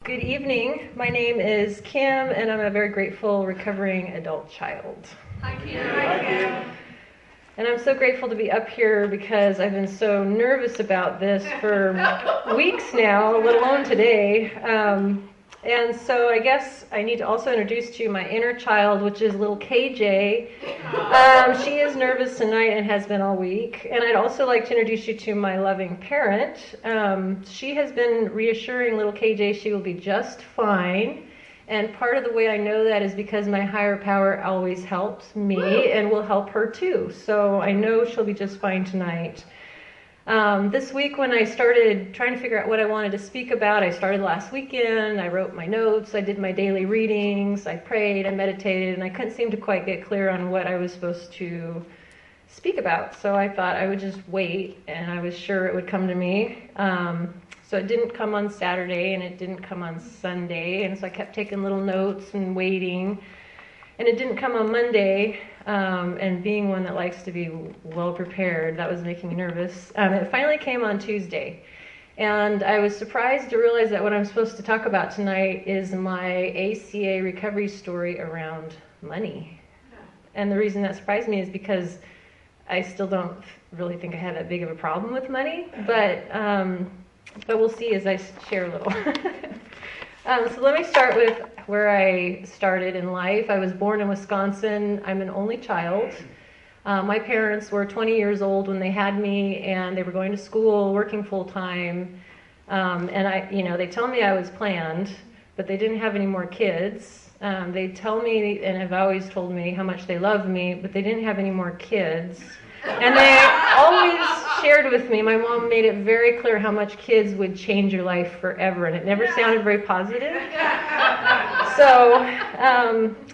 Good evening. My name is Kim, and I'm a very grateful recovering adult child. Hi, Kim. Hi, Kim. And I'm so grateful to be up here because I've been so nervous about this for weeks now, let alone today. And so I guess I need to also introduce to you my inner child, which is little KJ. She is nervous tonight and has been all week. And I'd also like to introduce you to my loving parent. She has been reassuring little KJ she will be just fine. And part of the way I know that is because my higher power always helps me and will help her too. So I know she'll be just fine tonight. This week when I started trying to figure out what I wanted to speak about, I started last weekend, I wrote my notes, I did my daily readings, I prayed, I meditated, and I couldn't seem to quite get clear on what I was supposed to speak about. So I thought I would just wait, and I was sure it would come to me. So it didn't come on Saturday, and it didn't come on Sunday, and so I kept taking little notes and waiting. And it didn't come on Monday, and being one that likes to be well prepared, that was making me nervous. It finally came on Tuesday, and I was surprised to realize that what I'm supposed to talk about tonight is my ACA recovery story around money. And the reason that surprised me is because I still don't really think I have that big of a problem with money, but we'll see as I share a little. So let me start with where I started in life. I was born in Wisconsin. I'm an only child. My parents were 20 years old when they had me, and they were going to school, working full time. And they tell me I was planned, but they didn't have any more kids. They tell me, and have always told me how much they love me, but they didn't have any more kids. And they always shared with me, my mom made it very clear how much kids would change your life forever, and it never sounded very positive. So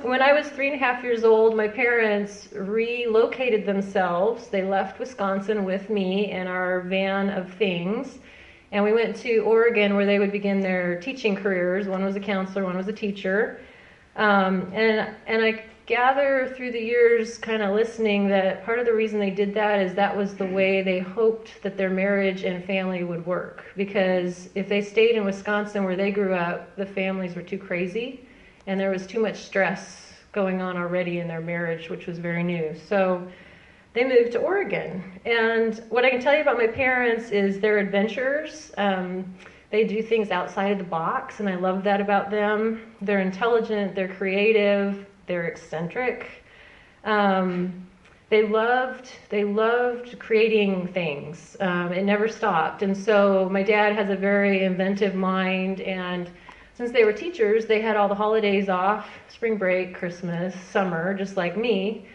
when I was 3.5 years old, my parents relocated themselves. They left Wisconsin with me in our van of things, and we went to Oregon where they would begin their teaching careers. One was a counselor, one was a teacher. And I gather through the years kind of listening that part of the reason they did that is that was the way they hoped that their marriage and family would work. Because if they stayed in Wisconsin where they grew up, the families were too crazy and there was too much stress going on already in their marriage, which was very new. So they moved to Oregon. And what I can tell you about my parents is they're adventurers. They do things outside of the box, and I love that about them. They're intelligent, they're creative, they're eccentric. They loved creating things. It never stopped. And so my dad has a very inventive mind, and since they were teachers, they had all the holidays off, spring break, Christmas, summer, just like me.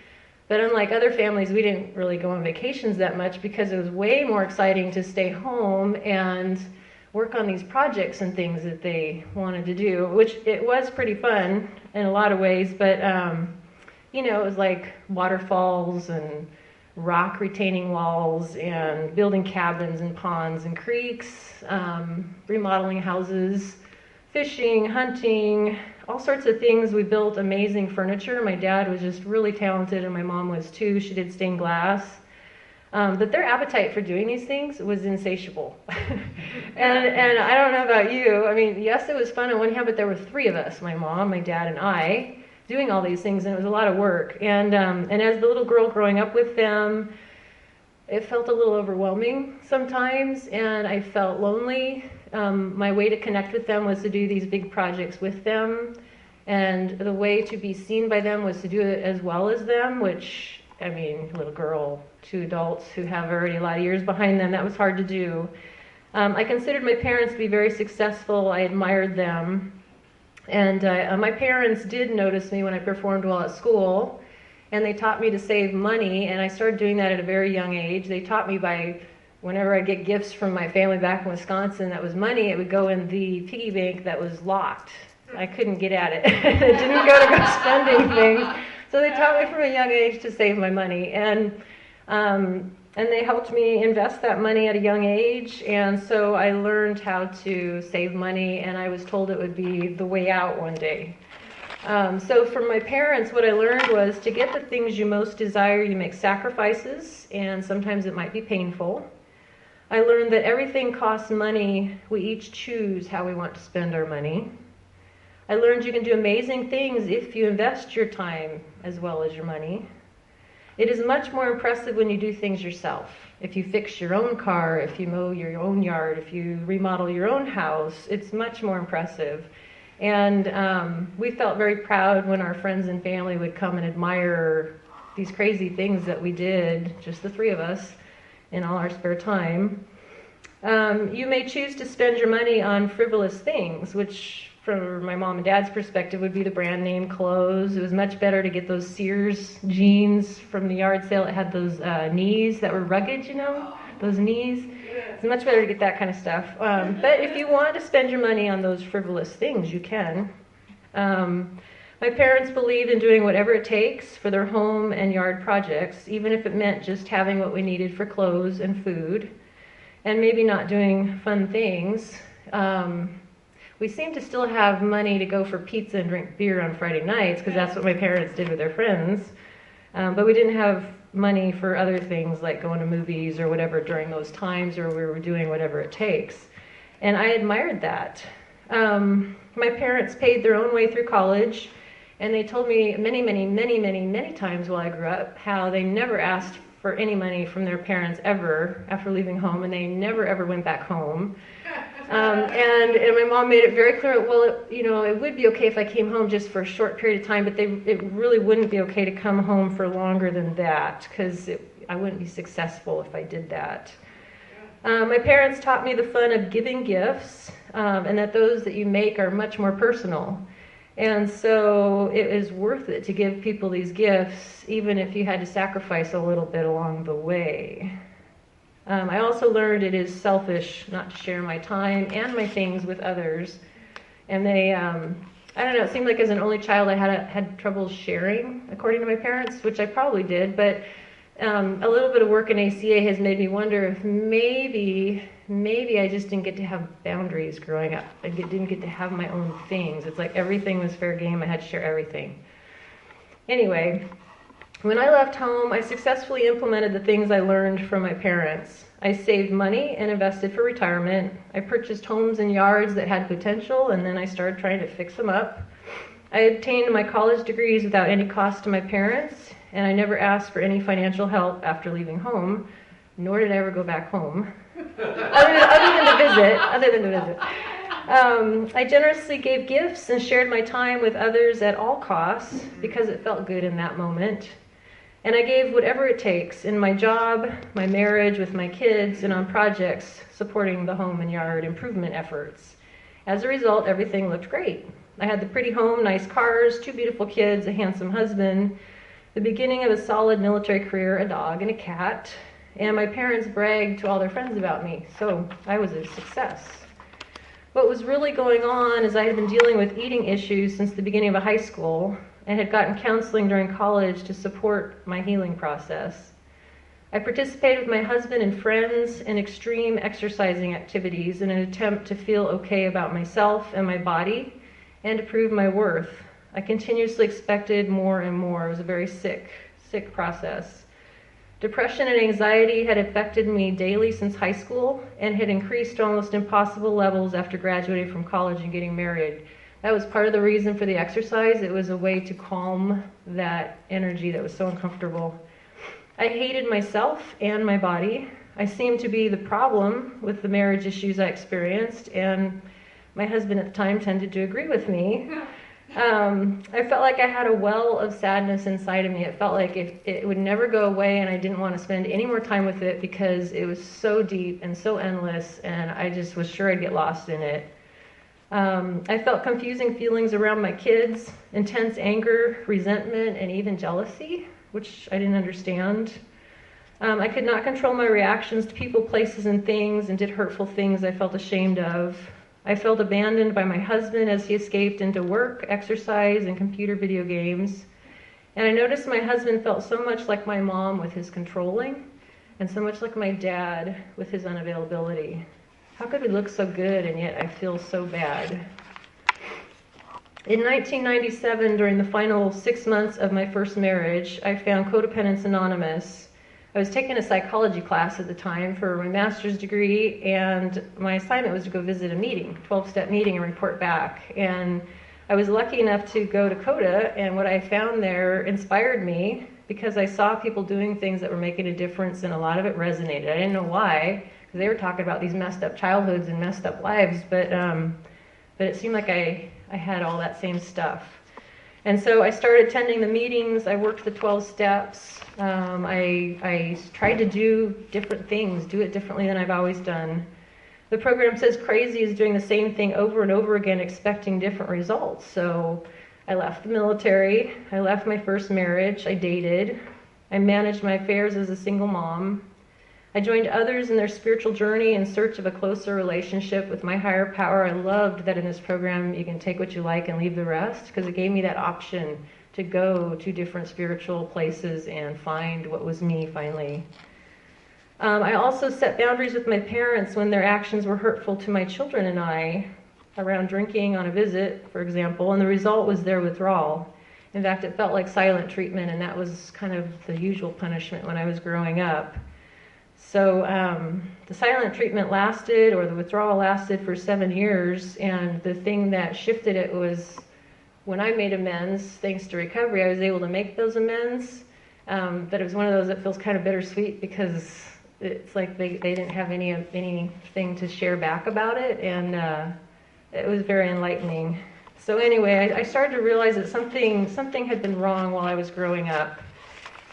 But unlike other families, we didn't really go on vacations that much because it was way more exciting to stay home and work on these projects and things that they wanted to do, which it was pretty fun in a lot of ways, but it was like waterfalls and rock retaining walls and building cabins and ponds and creeks, remodeling houses, fishing, hunting, all sorts of things. We built amazing furniture. My dad was just really talented, and my mom was too. She did stained glass. But their appetite for doing these things was insatiable. and I don't know about you. I mean, yes, it was fun on one hand, but there were 3 of us, my mom, my dad, and I, doing all these things, and it was a lot of work. And as the little girl growing up with them, it felt a little overwhelming sometimes, and I felt lonely. My way to connect with them was to do these big projects with them, and the way to be seen by them was to do it as well as them, which, I mean, little girl, 2 adults who have already a lot of years behind them, that was hard to do. I considered my parents to be very successful. I admired them. And my parents did notice me when I performed well at school, and they taught me to save money, and I started doing that at a very young age. They taught me by, whenever I get gifts from my family back in Wisconsin that was money, it would go in the piggy bank that was locked. I couldn't get at it. It didn't go spending things. So they taught me from a young age to save my money, and they helped me invest that money at a young age, and so I learned how to save money, and I was told it would be the way out one day. So from my parents, what I learned was to get the things you most desire, you make sacrifices, and sometimes it might be painful. I learned that everything costs money. We each choose how we want to spend our money. I learned you can do amazing things if you invest your time as well as your money. It is much more impressive when you do things yourself. If you fix your own car, if you mow your own yard, if you remodel your own house, it's much more impressive. And we felt very proud when our friends and family would come and admire these crazy things that we did, just the three of us, in all our spare time. You may choose to spend your money on frivolous things, which from my mom and dad's perspective would be the brand name clothes. It was much better to get those Sears jeans from the yard sale that had those knees that were rugged, those knees. It's much better to get that kind of stuff. But if you want to spend your money on those frivolous things, you can. My parents believed in doing whatever it takes for their home and yard projects, even if it meant just having what we needed for clothes and food, and maybe not doing fun things. We seem to still have money to go for pizza and drink beer on Friday nights, because that's what my parents did with their friends. But we didn't have money for other things like going to movies or whatever during those times, or we were doing whatever it takes. And I admired that. My parents paid their own way through college, and they told me many times while I grew up how they never asked for any money from their parents ever after leaving home, and they never ever went back home. And my mom made it very clear, well, it would be okay if I came home just for a short period of time, but it really wouldn't be okay to come home for longer than that, because I wouldn't be successful if I did that. My parents taught me the fun of giving gifts, and that those that you make are much more personal. And so it is worth it to give people these gifts, even if you had to sacrifice a little bit along the way. I also learned it is selfish not to share my time and my things with others. And they, I don't know, it seemed like as an only child I had trouble sharing, according to my parents, which I probably did. But a little bit of work in ACA has made me wonder if maybe I just didn't get to have boundaries growing up. I didn't get to have my own things. It's like everything was fair game. I had to share everything. Anyway, when I left home, I successfully implemented the things I learned from my parents. I saved money and invested for retirement. I purchased homes and yards that had potential, and then I started trying to fix them up. I obtained my college degrees without any cost to my parents, and I never asked for any financial help after leaving home, nor did I ever go back home, other than to visit. I generously gave gifts and shared my time with others at all costs because it felt good in that moment. And I gave whatever it takes in my job, my marriage, with my kids, and on projects supporting the home and yard improvement efforts. As a result, everything looked great. I had the pretty home, nice cars, 2 beautiful kids, a handsome husband, the beginning of a solid military career, a dog, and a cat. And my parents bragged to all their friends about me, so I was a success. What was really going on is I had been dealing with eating issues since the beginning of high school, and had gotten counseling during college to support my healing process. I participated with my husband and friends in extreme exercising activities in an attempt to feel okay about myself and my body and to prove my worth. I continuously expected more and more. It was a very sick process. Depression and anxiety had affected me daily since high school and had increased to almost impossible levels after graduating from college and getting married. That was part of the reason for the exercise. It was a way to calm that energy that was so uncomfortable. I hated myself and my body. I seemed to be the problem with the marriage issues I experienced, and my husband at the time tended to agree with me. I felt like I had a well of sadness inside of me. It felt like it would never go away, and I didn't want to spend any more time with it because it was so deep and so endless, and I just was sure I'd get lost in it. I felt confusing feelings around my kids, intense anger, resentment, and even jealousy, which I didn't understand. I could not control my reactions to people, places, and things, and did hurtful things I felt ashamed of. I felt abandoned by my husband as he escaped into work, exercise, and computer video games. And I noticed my husband felt so much like my mom with his controlling, and so much like my dad with his unavailability. How could we look so good and yet I feel so bad? In 1997, during the final 6 months of my first marriage, I found Codependence Anonymous, I was taking a psychology class at the time for my master's degree, and my assignment was to go visit a meeting, 12-step meeting, and report back. And I was lucky enough to go to CODA, and what I found there inspired me because I saw people doing things that were making a difference, and a lot of it resonated. I didn't know why, because they were talking about these messed up childhoods and messed up lives, but it seemed like I had all that same stuff. And so I started attending the meetings. I worked the 12 steps. I tried to do different things, do it differently than I've always done. The program says crazy is doing the same thing over and over again, expecting different results. So I left the military. I left my first marriage. I dated. I managed my affairs as a single mom. I joined others in their spiritual journey in search of a closer relationship with my higher power. I loved that in this program you can take what you like and leave the rest, because it gave me that option to go to different spiritual places and find what was me finally. I also set boundaries with my parents when their actions were hurtful to my children and I, around drinking on a visit, for example, and the result was their withdrawal. In fact, it felt like silent treatment, and that was kind of the usual punishment when I was growing up. So the silent treatment lasted, or the withdrawal lasted, for 7 years, and the thing that shifted it was when I made amends, thanks to recovery, I was able to make those amends, but it was one of those that feels kind of bittersweet because it's like they didn't have anything to share back about it, and it was very enlightening. So anyway, I started to realize that something had been wrong while I was growing up.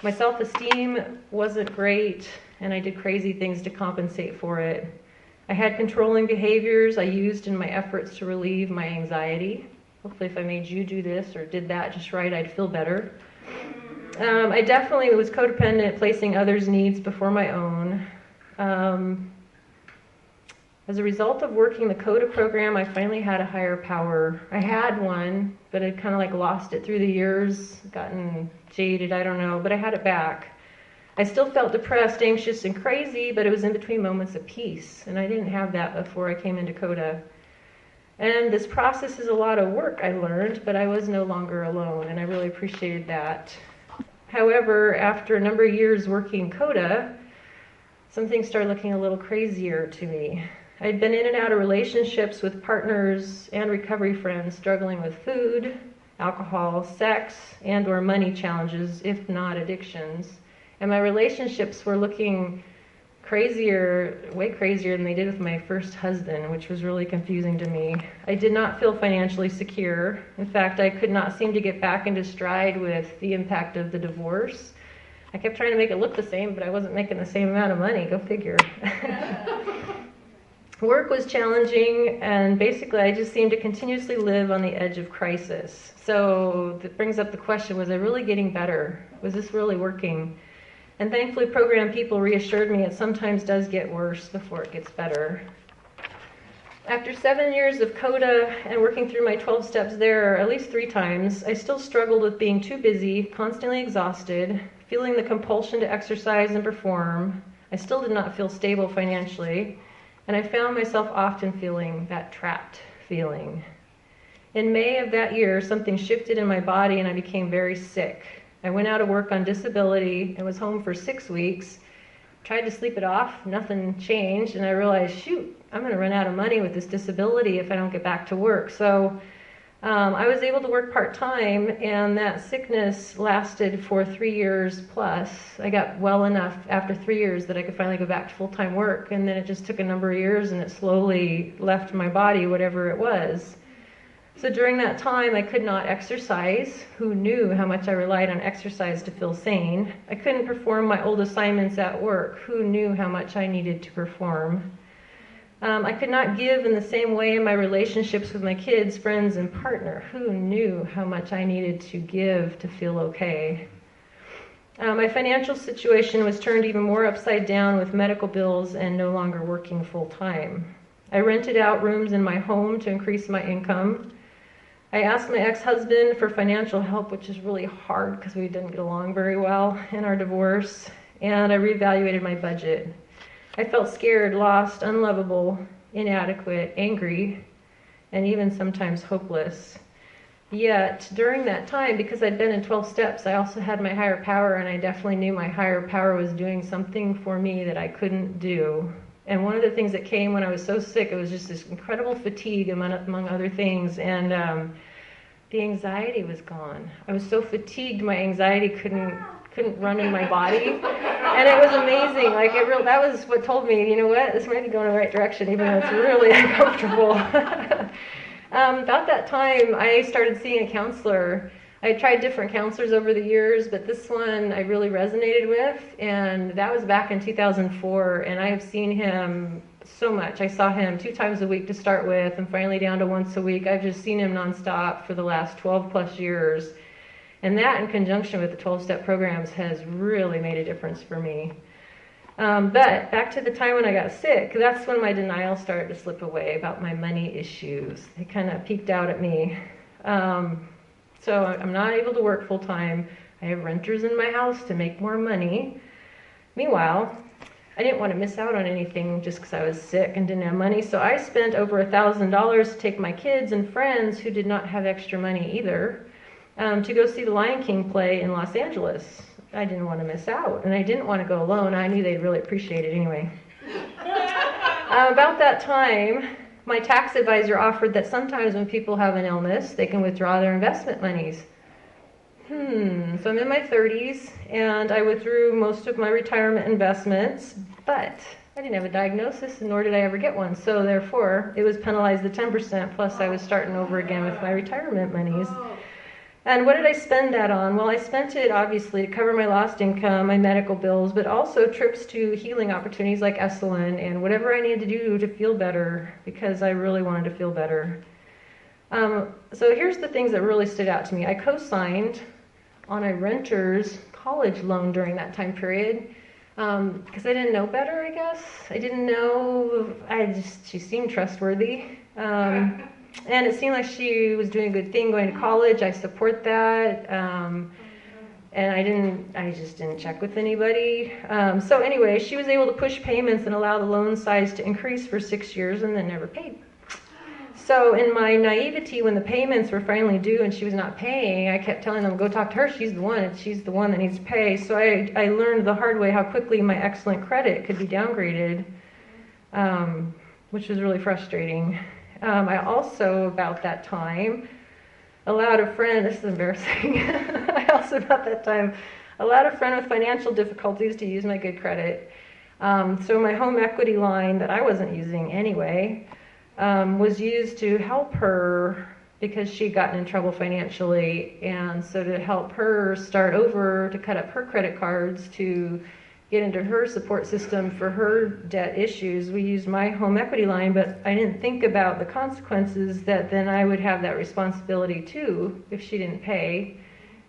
My self-esteem wasn't great, and I did crazy things to compensate for it. I had controlling behaviors I used in my efforts to relieve my anxiety. Hopefully if I made you do this or did that just right, I'd feel better. I definitely was codependent, placing others' needs before my own. As a result of working the CODA program, I finally had a higher power. I had one, but I kind of like lost it through the years, gotten jaded, I don't know, but I had it back. I still felt depressed, anxious, and crazy, but it was in between moments of peace, and I didn't have that before I came into CODA. And this process is a lot of work, I learned, but I was no longer alone, and I really appreciated that. However, after a number of years working CODA, some things started looking a little crazier to me. I'd been in and out of relationships with partners and recovery friends struggling with food, alcohol, sex, and or money challenges, if not addictions. And my relationships were looking crazier, way crazier than they did with my first husband, which was really confusing to me. I did not feel financially secure. In fact, I could not seem to get back into stride with the impact of the divorce. I kept trying to make it look the same, but I wasn't making the same amount of money. Go figure. Work was challenging, and basically I just seemed to continuously live on the edge of crisis. So that brings up the question, was I really getting better? Was this really working? And thankfully, program people reassured me it sometimes does get worse before it gets better. After 7 years of CODA and working through my 12 steps there at least 3 times, I still struggled with being too busy, constantly exhausted, feeling the compulsion to exercise and perform. I still did not feel stable financially, and I found myself often feeling that trapped feeling. In May of that year, something shifted in my body and I became very sick. I went out of work on disability and was home for 6 weeks. Tried to sleep it off, nothing changed, and I realized, shoot, I'm going to run out of money with this disability if I don't get back to work. So I was able to work part-time, and that sickness lasted for 3 years plus. I got well enough after 3 years that I could finally go back to full-time work, and then it just took a number of years, and it slowly left my body, whatever it was. So during that time, I could not exercise. Who knew how much I relied on exercise to feel sane? I couldn't perform my old assignments at work. Who knew how much I needed to perform? I could not give in the same way in my relationships with my kids, friends, and partner. Who knew how much I needed to give to feel okay? My financial situation was turned even more upside down with medical bills and no longer working full-time. I rented out rooms in my home to increase my income. I asked my ex-husband for financial help, which is really hard because we didn't get along very well in our divorce, and I reevaluated my budget. I felt scared, lost, unlovable, inadequate, angry, and even sometimes hopeless. Yet during that time, because I'd been in 12 steps, I also had my higher power, and I definitely knew my higher power was doing something for me that I couldn't do. And one of the things that came when I was so sick, it was just this incredible fatigue among other things, and the anxiety was gone. I was so fatigued, my anxiety couldn't run in my body, and it was amazing. Like that was what told me, you know what, this might be going in the right direction, even though it's really uncomfortable. About that time, I started seeing a counselor. I tried different counselors over the years, but this one I really resonated with, and that was back in 2004, and I have seen him so much. I saw him 2 times a week to start with, and finally down to once a week. I've just seen him nonstop for the last 12 plus years, and that in conjunction with the 12-step programs has really made a difference for me. But back to the time when I got sick, that's when my denial started to slip away about my money issues. They kind of peeked out at me. So I'm not able to work full time. I have renters in my house to make more money. Meanwhile, I didn't want to miss out on anything just because I was sick and didn't have money. So I spent over $1,000 to take my kids and friends who did not have extra money either to go see the Lion King play in Los Angeles. I didn't want to miss out, and I didn't want to go alone. I knew they'd really appreciate it anyway. About that time, my tax advisor offered that sometimes when people have an illness, they can withdraw their investment monies. So I'm in my 30s, and I withdrew most of my retirement investments, but I didn't have a diagnosis, nor did I ever get one. So therefore, it was penalized at 10%, plus I was starting over again with my retirement monies. And what did I spend that on? Well, I spent it obviously to cover my lost income, my medical bills, but also trips to healing opportunities like Esalen and whatever I needed to do to feel better, because I really wanted to feel better. So here's the things that really stood out to me. I co-signed on a renter's college loan during that time period because I didn't know better, I guess. I didn't know, she seemed trustworthy. And it seemed like she was doing a good thing going to college. I support that. And I just didn't check with anybody. So anyway, she was able to push payments and allow the loan size to increase for 6 years and then never paid. So in my naivety, when the payments were finally due and she was not paying, I kept telling them, go talk to her, she's the one that needs to pay. So I learned the hard way how quickly my excellent credit could be downgraded, which was really frustrating. I also, about that time, allowed a friend, this is embarrassing, I also about that time allowed a friend with financial difficulties to use my good credit. So my home equity line that I wasn't using anyway was used to help her because she'd gotten in trouble financially, and so to help her start over, to cut up her credit cards, to get into her support system for her debt issues, we used my home equity line, but I didn't think about the consequences that then I would have that responsibility too if she didn't pay.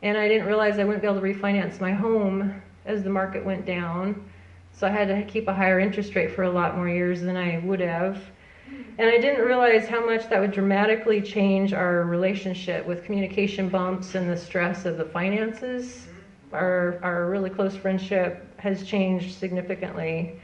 And I didn't realize I wouldn't be able to refinance my home as the market went down. So I had to keep a higher interest rate for a lot more years than I would have. And I didn't realize how much that would dramatically change our relationship with communication bumps and the stress of the finances. Our really close friendship has changed significantly.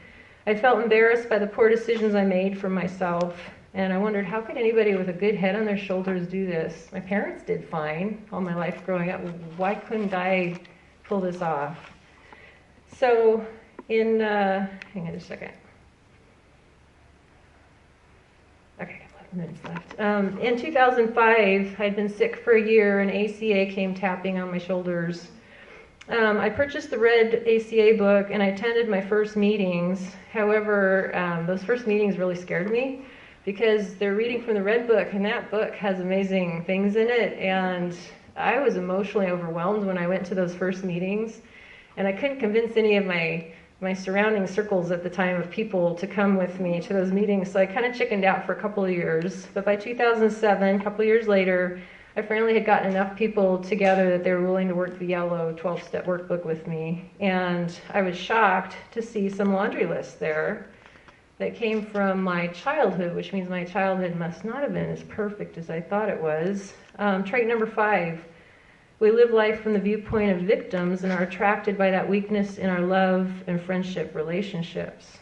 I felt embarrassed by the poor decisions I made for myself, and I wondered, how could anybody with a good head on their shoulders do this? My parents did fine all my life growing up. Why couldn't I pull this off? So hang on just a second. Okay, 11 minutes left. In 2005, I'd been sick for a year, and ACA came tapping on my shoulders. I purchased the Red ACA book and I attended my first meetings. However, those first meetings really scared me because they're reading from the Red book, and that book has amazing things in it, and I was emotionally overwhelmed when I went to those first meetings, and I couldn't convince any of my surrounding circles at the time of people to come with me to those meetings, so I kind of chickened out for a couple of years. But by 2007, a couple of years later, I finally had gotten enough people together that they were willing to work the yellow 12-step workbook with me. And I was shocked to see some laundry lists there that came from my childhood, which means my childhood must not have been as perfect as I thought it was. Trait number 5, we live life from the viewpoint of victims and are attracted by that weakness in our love and friendship relationships.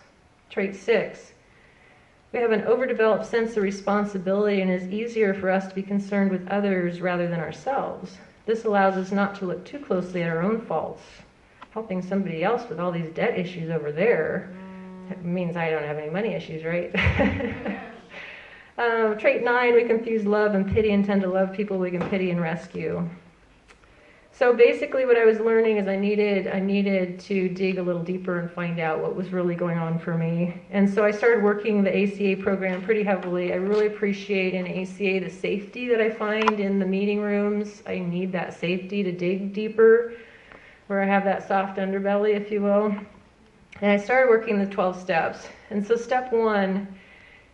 Trait 6, We have an overdeveloped sense of responsibility, and it's easier for us to be concerned with others rather than ourselves. This allows us not to look too closely at our own faults. Helping somebody else with all these debt issues over there means I don't have any money issues, right? Trait 9, we confuse love and pity and tend to love people we can pity and rescue. So basically what I was learning is I needed to dig a little deeper and find out what was really going on for me. And so I started working the ACA program pretty heavily. I really appreciate in ACA the safety that I find in the meeting rooms. I need that safety to dig deeper, where I have that soft underbelly, if you will. And I started working the 12 steps. And so step 1,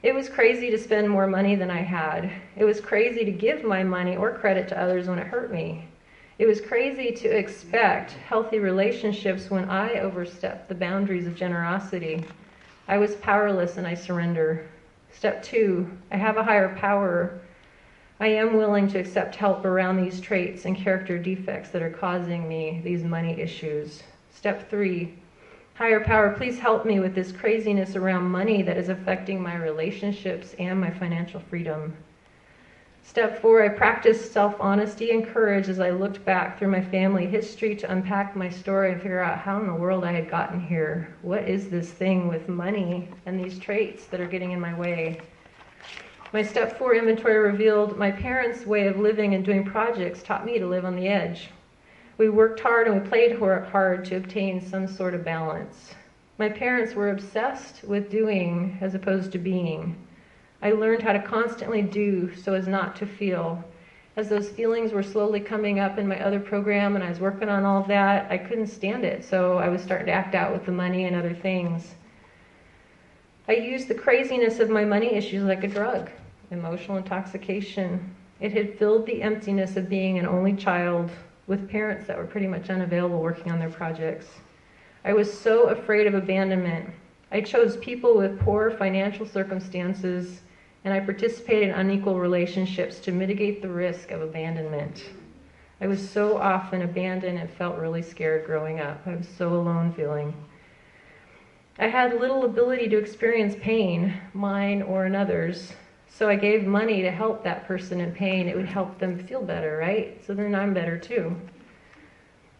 it was crazy to spend more money than I had. It was crazy to give my money or credit to others when it hurt me. It was crazy to expect healthy relationships when I overstepped the boundaries of generosity. I was powerless and I surrender. Step 2, I have a higher power. I am willing to accept help around these traits and character defects that are causing me these money issues. Step 3, higher power, please help me with this craziness around money that is affecting my relationships and my financial freedom. Step 4, I practiced self-honesty and courage as I looked back through my family history to unpack my story and figure out how in the world I had gotten here. What is this thing with money and these traits that are getting in my way? My step 4 inventory revealed my parents' way of living and doing projects taught me to live on the edge. We worked hard and we played hard to obtain some sort of balance. My parents were obsessed with doing as opposed to being. I learned how to constantly do so as not to feel. As those feelings were slowly coming up in my other program and I was working on all of that, I couldn't stand it, so I was starting to act out with the money and other things. I used the craziness of my money issues like a drug, emotional intoxication. It had filled the emptiness of being an only child with parents that were pretty much unavailable working on their projects. I was so afraid of abandonment. I chose people with poor financial circumstances, and I participated in unequal relationships to mitigate the risk of abandonment. I was so often abandoned and felt really scared growing up. I was so alone feeling. I had little ability to experience pain, mine or another's, so I gave money to help that person in pain. It would help them feel better, right? So then I'm better too.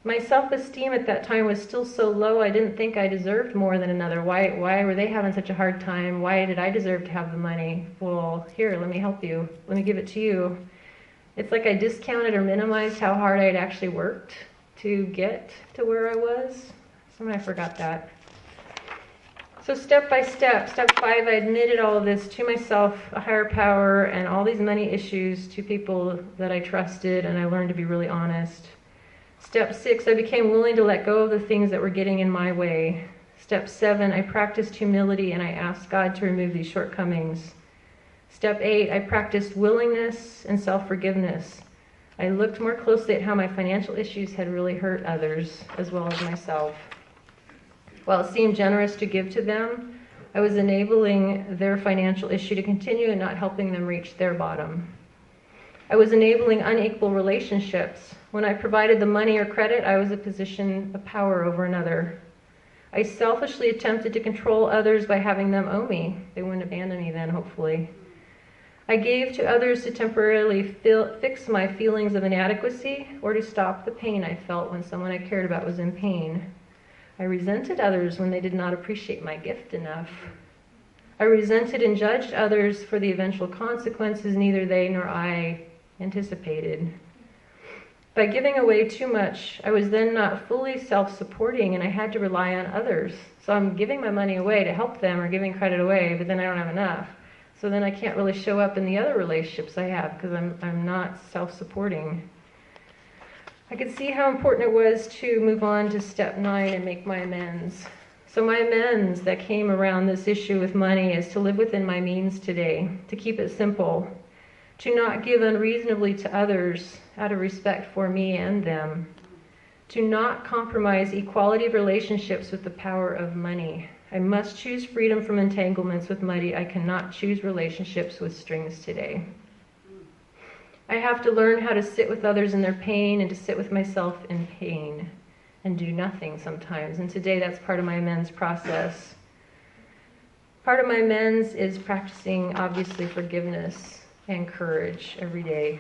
My self-esteem at that time was still so low, I didn't think I deserved more than another. Why were they having such a hard time? Why did I deserve to have the money? Well, here, let me help you. Let me give it to you. It's like I discounted or minimized how hard I had actually worked to get to where I was. Somehow I forgot that. So step by step, step 5, I admitted all of this to myself, a higher power, and all these money issues to people that I trusted, and I learned to be really honest. Step 6, I became willing to let go of the things that were getting in my way. Step 7, I practiced humility and I asked God to remove these shortcomings. Step 8, I practiced willingness and self-forgiveness. I looked more closely at how my financial issues had really hurt others as well as myself. While it seemed generous to give to them, I was enabling their financial issue to continue and not helping them reach their bottom. I was enabling unequal relationships. When I provided the money or credit, I was in a position of power over another. I selfishly attempted to control others by having them owe me. They wouldn't abandon me then, hopefully. I gave to others to temporarily fix my feelings of inadequacy or to stop the pain I felt when someone I cared about was in pain. I resented others when they did not appreciate my gift enough. I resented and judged others for the eventual consequences neither they nor I anticipated. By giving away too much, I was then not fully self-supporting and I had to rely on others. So I'm giving my money away to help them or giving credit away, but then I don't have enough. So then I can't really show up in the other relationships I have because I'm not self-supporting. I could see how important it was to move on to step 9 and make my amends. So my amends that came around this issue with money is to live within my means today, to keep it simple, to not give unreasonably to others out of respect for me and them, to not compromise equality of relationships with the power of money. I must choose freedom from entanglements with money. I cannot choose relationships with strings today. I have to learn how to sit with others in their pain and to sit with myself in pain and do nothing sometimes. And today that's part of my amends process. Part of my amends is practicing, obviously, forgiveness and courage every day.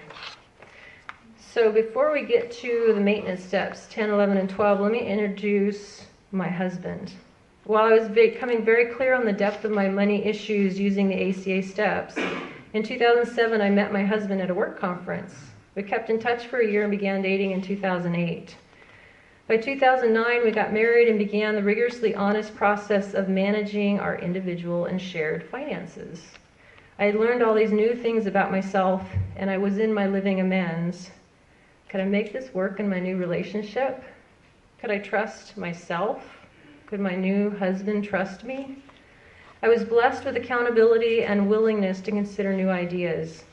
So before we get to the maintenance steps, 10, 11, and 12, let me introduce my husband. While I was becoming very clear on the depth of my money issues using the ACA steps, in 2007 I met my husband at a work conference. We kept in touch for a year and began dating in 2008. By 2009, we got married and began the rigorously honest process of managing our individual and shared finances. I had learned all these new things about myself, and I was in my living amends. Could I make this work in my new relationship? Could I trust myself? Could my new husband trust me? I was blessed with accountability and willingness to consider new ideas.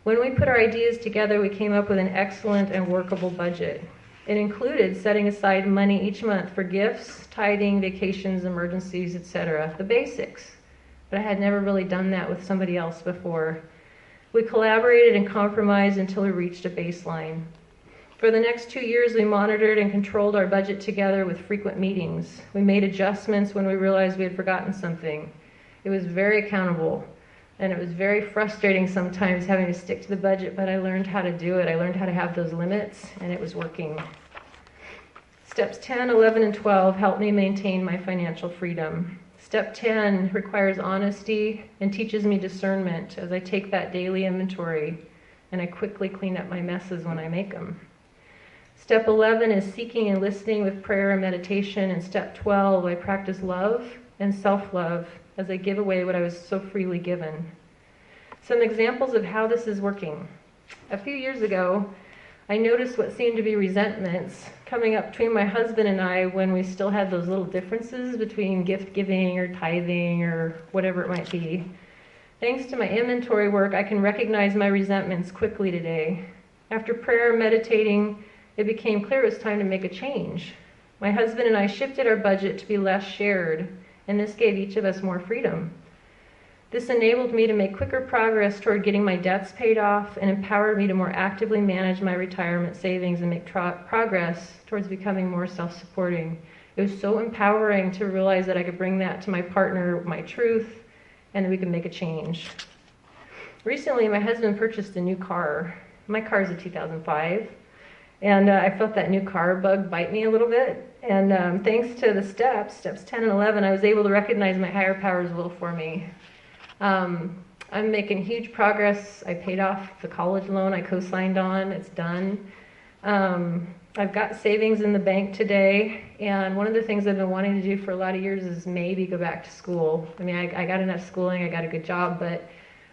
When we put our ideas together, we came up with an excellent and workable budget. It included setting aside money each month for gifts, tithing, vacations, emergencies, etc., the basics. But I had never really done that with somebody else before. We collaborated and compromised until we reached a baseline. For the next 2 years, we monitored and controlled our budget together with frequent meetings. We made adjustments when we realized we had forgotten something. It was very accountable, and it was very frustrating sometimes having to stick to the budget, but I learned how to do it. I learned how to have those limits, and it was working. Steps 10, 11, and 12 helped me maintain my financial freedom. Step 10 requires honesty and teaches me discernment as I take that daily inventory, and I quickly clean up my messes when I make them. Step 11 is seeking and listening with prayer and meditation, and step 12, I practice love and self-love as I give away what I was so freely given. Some examples of how this is working. A few years ago, I noticed what seemed to be resentments coming up between my husband and I when we still had those little differences between gift giving or tithing or whatever it might be. Thanks to my inventory work, I can recognize my resentments quickly today. After prayer and meditating, it became clear it was time to make a change. My husband and I shifted our budget to be less shared, and this gave each of us more freedom. This enabled me to make quicker progress toward getting my debts paid off and empowered me to more actively manage my retirement savings and make progress towards becoming more self-supporting. It was so empowering to realize that I could bring that to my partner, my truth, and that we could make a change. Recently, my husband purchased a new car. My car is a 2005. And I felt that new car bug bite me a little bit. And thanks to the steps 10 and 11, I was able to recognize my higher power's will for me. I'm making huge progress. I paid off the college loan I co-signed on. It's done. I've got savings in the bank today. And one of the things I've been wanting to do for a lot of years is maybe go back to school. I mean, I got enough schooling. I got a good job. But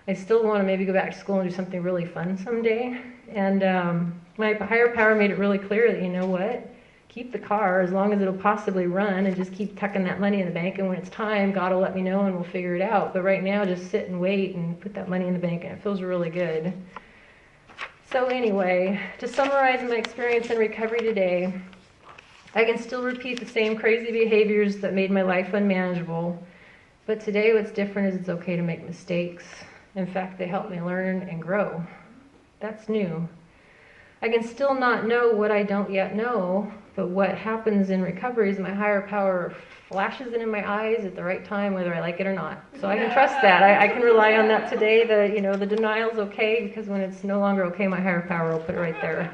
I still want to maybe go back to school and do something really fun someday. And my higher power made it really clear that, you know what, keep the car as long as it'll possibly run and just keep tucking that money in the bank, and when it's time, God will let me know and we'll figure it out. But right now, just sit and wait and put that money in the bank, and it feels really good. So anyway, to summarize my experience in recovery today, I can still repeat the same crazy behaviors that made my life unmanageable, but today what's different is it's okay to make mistakes. In fact, they help me learn and grow. That's new. I can still not know what I don't yet know, but what happens in recovery is my higher power flashes it in my eyes at the right time, whether I like it or not. So I can trust that. I can rely on that today. The denial's okay, because when it's no longer okay, my higher power will put it right there.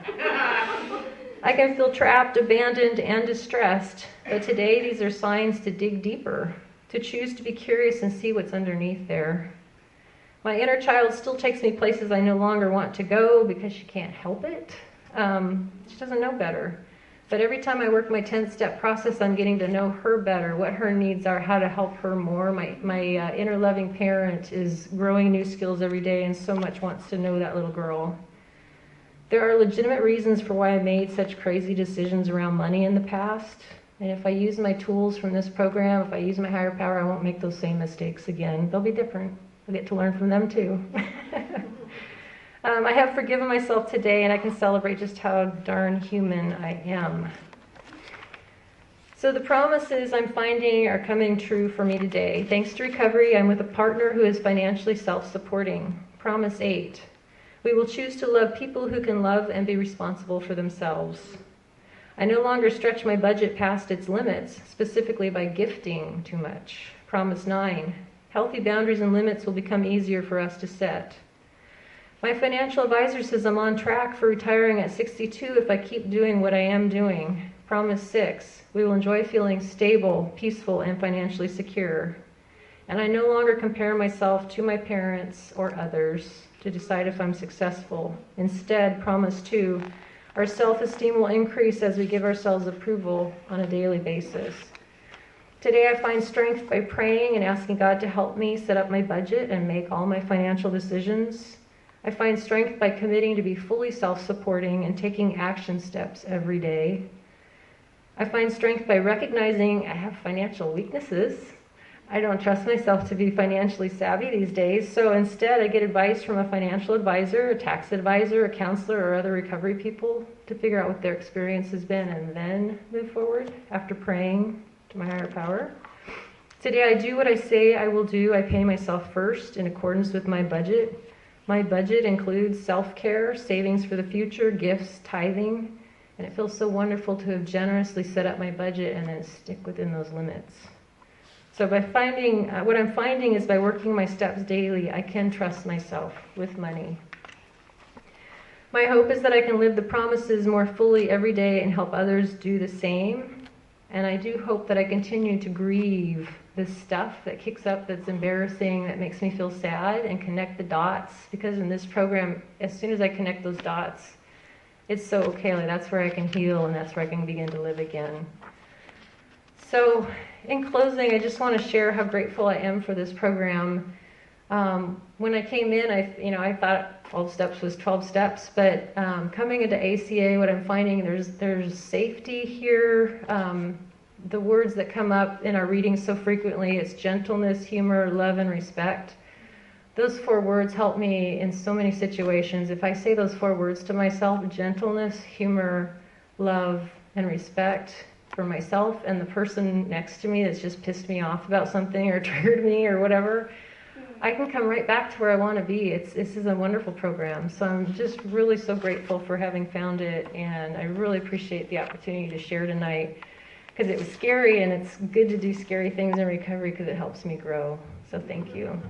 I can feel trapped, abandoned, and distressed, but today these are signs to dig deeper, to choose to be curious and see what's underneath there. My inner child still takes me places I no longer want to go because she can't help it. She doesn't know better. But every time I work my 10-step process, I'm getting to know her better, what her needs are, how to help her more. My inner loving parent is growing new skills every day and so much wants to know that little girl. There are legitimate reasons for why I made such crazy decisions around money in the past. And if I use my tools from this program, if I use my higher power, I won't make those same mistakes again. They'll be different. I'll get to learn from them too. I have forgiven myself today, and I can celebrate just how darn human I am. So the promises I'm finding are coming true for me today. Thanks to recovery, I'm with a partner who is financially self-supporting. Promise 8. We will choose to love people who can love and be responsible for themselves. I no longer stretch my budget past its limits, specifically by gifting too much. Promise 9. Healthy boundaries and limits will become easier for us to set. My financial advisor says I'm on track for retiring at 62 if I keep doing what I am doing. Promise 6, we will enjoy feeling stable, peaceful, and financially secure. And I no longer compare myself to my parents or others to decide if I'm successful. Instead, promise 2, our self-esteem will increase as we give ourselves approval on a daily basis. Today I find strength by praying and asking God to help me set up my budget and make all my financial decisions. I find strength by committing to be fully self-supporting and taking action steps every day. I find strength by recognizing I have financial weaknesses. I don't trust myself to be financially savvy these days, so instead I get advice from a financial advisor, a tax advisor, a counselor, or other recovery people to figure out what their experience has been and then move forward after praying to my higher power. Today I do what I say I will do. I pay myself first in accordance with my budget. My budget includes self-care, savings for the future, gifts, tithing, and it feels so wonderful to have generously set up my budget and then stick within those limits. So what I'm finding is by working my steps daily, I can trust myself with money. My hope is that I can live the promises more fully every day and help others do the same. And I do hope that I continue to grieve this stuff that kicks up, that's embarrassing, that makes me feel sad, and connect the dots. Because in this program, as soon as I connect those dots, it's so okay. Like that's where I can heal, and that's where I can begin to live again. So in closing, I just want to share how grateful I am for this program. When I came in, I thought 12 steps was 12 steps, but coming into ACA, what I'm finding, there's safety here. The words that come up in our readings so frequently, it's gentleness, humor, love, and respect. Those 4 words help me in so many situations. If I say those 4 words to myself, gentleness, humor, love, and respect, for myself and the person next to me that's just pissed me off about something or triggered me or whatever, I can come right back to where I want to be. This is a wonderful program. So I'm just really so grateful for having found it, and I really appreciate the opportunity to share tonight because it was scary, and it's good to do scary things in recovery because it helps me grow. So thank you.